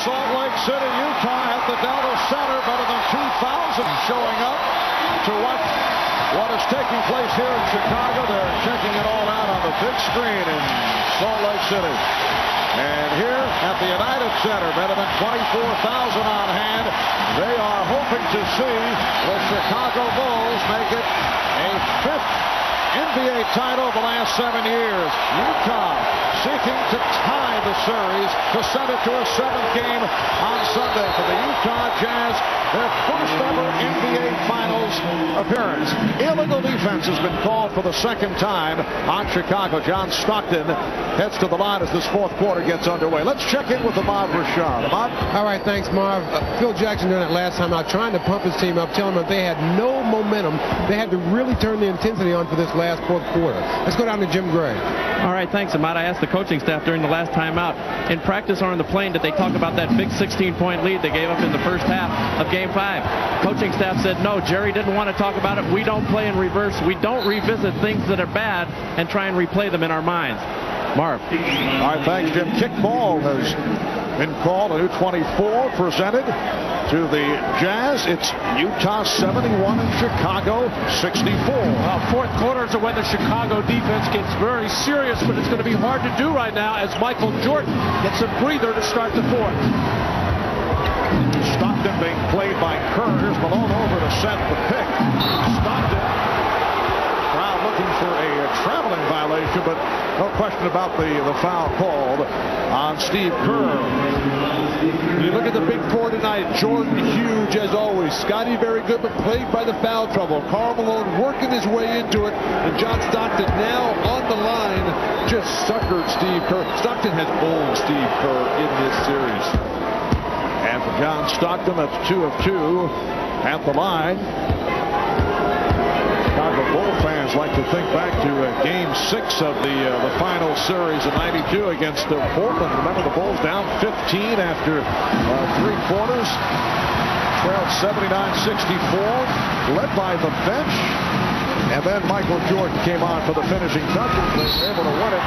Salt Lake City, Utah at the Delta Center. Better than 2,000 showing up to watch what is taking place here in Chicago. They're checking it all out on the big screen in Salt Lake City. And here at the United Center, better than 24,000 on hand. They are hoping to see the Chicago Bulls make it a 5th NBA title the last 7 years. Utah seeking to tie the series to send it to a 7th game on Sunday for the Utah Jazz, their first ever NBA Finals appearance. Illegal defense has been called for the 2nd time on Chicago. John Stockton heads to the line as this 4th quarter gets underway. Let's check in with Ahmad Rashad. Ahmad? All right, thanks, Marv. Phil Jackson during that last time out trying to pump his team up, telling them that they had no momentum. They had to really turn the intensity on for this last 4th quarter. Let's go down to Jim Gray. All right, thanks, Ahmad. I asked the coaching staff during the last time out, in practice or on the plane, did they talk about that big 16-point lead they gave up in the first half of Game 5? Coaching staff said no. Jerry didn't want to talk about it. We don't play in reverse. We don't revisit things that are bad and try and replay them in our minds. Marv. All right, thanks, Jim. Kickball has been called. A new 24 presented to the Jazz. It's Utah 71 and Chicago 64. Well, 4th quarters are when the Chicago defense gets very serious, but it's going to be hard to do right now as Michael Jordan gets a breather to start the 4th. Stockton being played by Kerr. Here's Malone over to set the pick. Stockton. Crowd looking for a traveling violation, but no question about the foul called on Steve Kerr. You look at the big 4 tonight. Jordan huge as always. Scotty very good, but plagued by the foul trouble. Karl Malone working his way into it, and John Stockton now on the line just suckered Steve Kerr. Stockton has owned Steve Kerr in this series. And for John Stockton, that's 2 of 2 at the line. Chicago Bull fans like to think back to Game 6 of the final series in '92 against Portland. Remember, the Bulls down 15 after 3 quarters, trailed 79-64, led by the bench, and then Michael Jordan came on for the finishing touches. They were able to win it.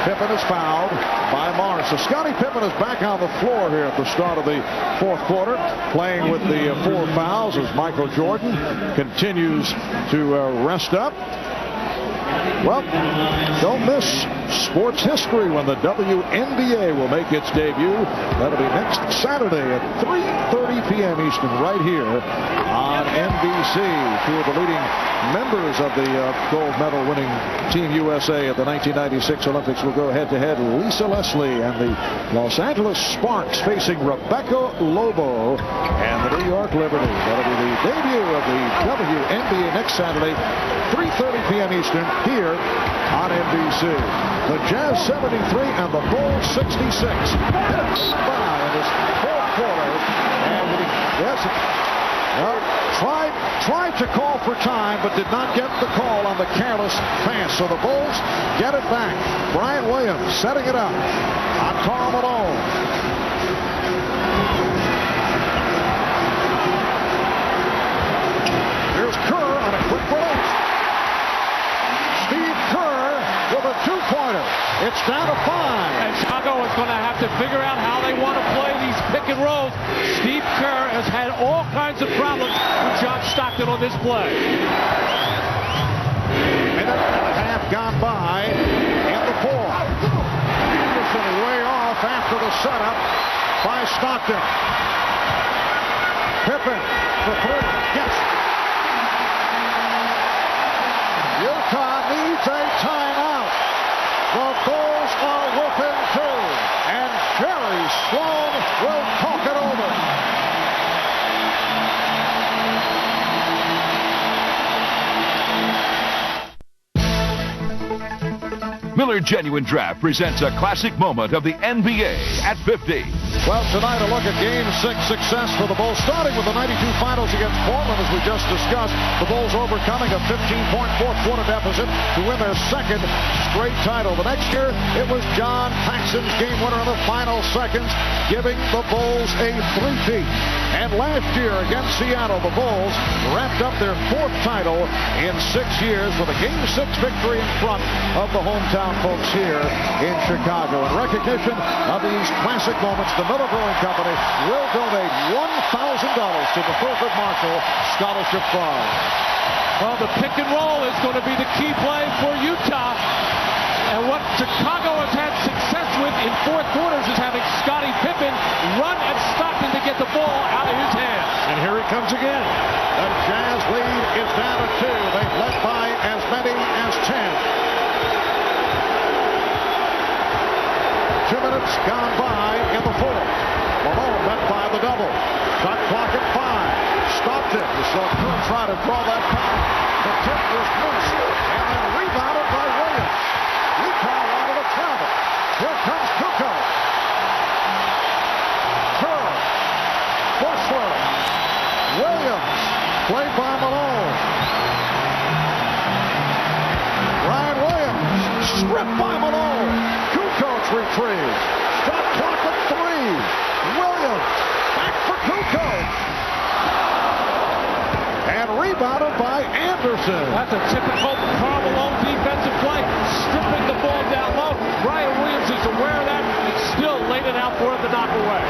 Pippen is fouled by Morris. So Scottie Pippen is back on the floor here at the start of the 4th quarter, playing with the 4 fouls as Michael Jordan continues to rest up. Well, don't miss sports history when the WNBA will make its debut. That'll be next Saturday at 3:30 p.m. Eastern right here on NBC. 2 of the leading members of the gold medal winning Team USA at the 1996 Olympics will go head-to-head. Lisa Leslie and the Los Angeles Sparks facing Rebecca Lobo and the New York Liberty. That'll be the debut of the WNBA next Saturday, 3:30 p.m. Eastern here on NBC. The Jazz 73 and the Bulls 66. It's by in this 4th quarter. And yes, well, tried to call for time, but did not get the call on the careless pass. So the Bulls get it back. Brian Williams setting it up on Karl Malone. Here's Kerr on a quick release. Steve Kerr with a 2-pointer. It's down to 5. And Chicago is going to have to figure out how they want to play these pick and rolls. Steve Kerr has had all kinds of problems with John Stockton on this play. Minute and a half gone by in the 4th. Peterson way off after the setup by Stockton. Pippen for 3. Yes. Utah needs a timeout. The Bulls are within 2, and Jerry Sloan will talk it over. Miller Genuine Draft presents a classic moment of the NBA at 50. Well, tonight a look at Game 6 success for the Bulls, starting with the 92 finals against Portland, as we just discussed. The Bulls overcoming a 15-point 4th quarter deficit to win their 2nd straight title. The next year, it was John Paxson's game winner in the final seconds, giving the Bulls a 3-peat. And last year against Seattle, the Bulls wrapped up their 4th title in 6 years with a Game 6 victory in front of the hometown folks here in Chicago. In recognition of these classic moments, the Miller Brewing Company will donate $1,000 to the Thurgood Marshall Scholarship Fund. Well, the pick and roll is going to be the key play for Utah. And what Chicago has had success with in 4th quarters is having Scottie Pippen run at Stockton to get the ball out of his hands. And here he comes again. The Jazz lead is down to 2. They've led by as many as 10. 2 minutes gone by in the 4th. Malone met by the double. Shot clock at 5. Stockton. You saw Kerr try to draw that foul. The tip was missed and then rebounded by Williams. Utah wanted to travel. Here comes Kukoc. Kerr. Bushler. Williams. Played by Malone. Ryan Williams. Stripped by Malone. Kukoc retrieves. Shot clock at 3. Williams. Back for Kukoc. And rebounded by Anderson. That's a typical Karl Malone defensive play. Stripping the ball down low. Ryan Williams is aware of that and still laid it out for him to knock away.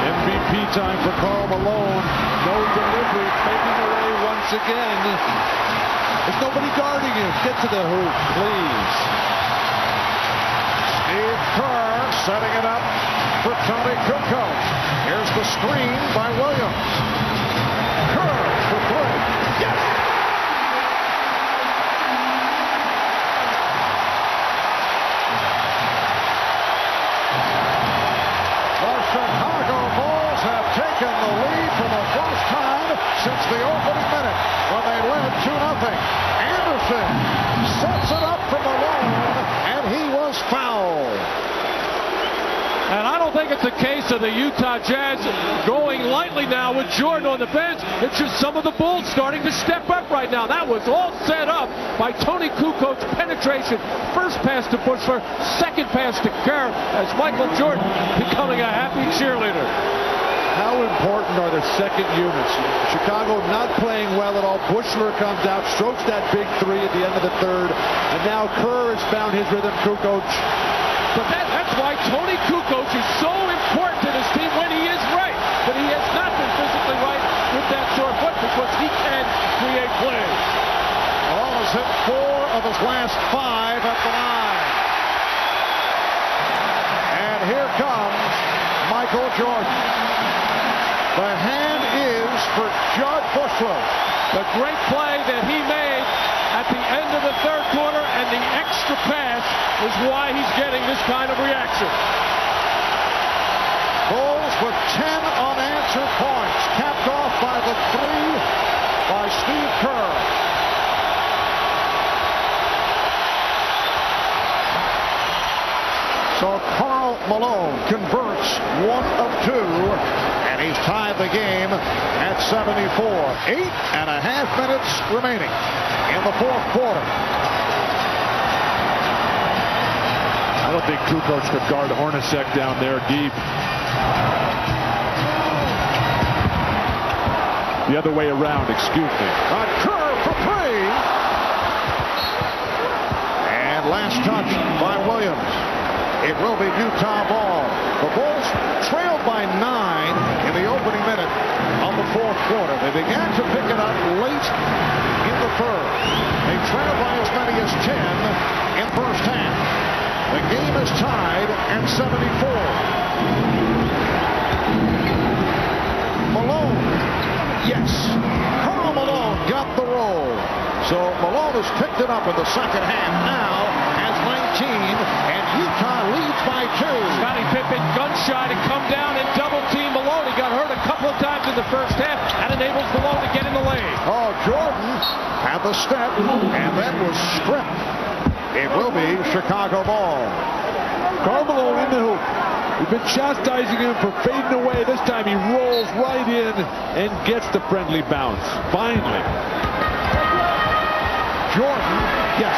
MVP time for Karl Malone. No delivery, fading away once again. There's nobody guarding him. Get to the hoop, please. Steve Kerr setting it up for Tony Kukoc. Here's the screen by Williams. Kerr for 3. Yes! The Chicago Bulls have taken the lead for the first time since the opening minute when they led 2-0. Anderson sets it up for Malone, and he was fouled. And I don't think it's a case of the Utah Jazz going lightly now with Jordan on the bench. It's just some of the Bulls starting to step up right now. That was all set up by Tony Kukoc's penetration. First pass to Bushler, second pass to Kerr as Michael Jordan becoming a happy cheerleader. How important are the second units? Chicago not playing well at all. Bushler comes out, strokes that big 3 at the end of the 3rd, and now Kerr has found his rhythm. Kukoc. But that's why Tony Kukoc is so important to this team when he is right. But he has not been physically right with that short foot because he can create plays. Malone has hit 4 of his last 5 at the line. And here comes Michael Jordan. The hand is for Judd Bushler. The great play that he made at the end of the 3rd quarter and the extra pass is why he's getting this kind of reaction. Bulls with 10 unanswered points, capped off by the 3 by Steve Kerr. So Karl Malone converts 1 of 2, and he's tied the game at 74. 8.5 minutes remaining in the 4th quarter. I don't think Kukoc could guard Hornacek down there deep. The other way around, excuse me. Kerr for 3. And last touch by Williams. It will be Utah ball. The Bulls trailed by 9 in the opening minute of the 4th quarter. They began to pick it up late in the 3rd. They trailed by as many as 10 in first half. The game is tied at 74. Malone, yes. Karl Malone got the roll. So Malone has picked it up in the second half. Now has 19, and Utah leads by 2. Scottie Pippen gun shy to come down and double team Malone. He got hurt a couple of times in the first half. That enables Malone to get in the lane. Oh, Jordan had the step and then was stripped. It will be Chicago ball. Karl Malone in the hoop. We've been chastising him for fading away. This time he rolls right in and gets the friendly bounce. Finally. Jordan, yes.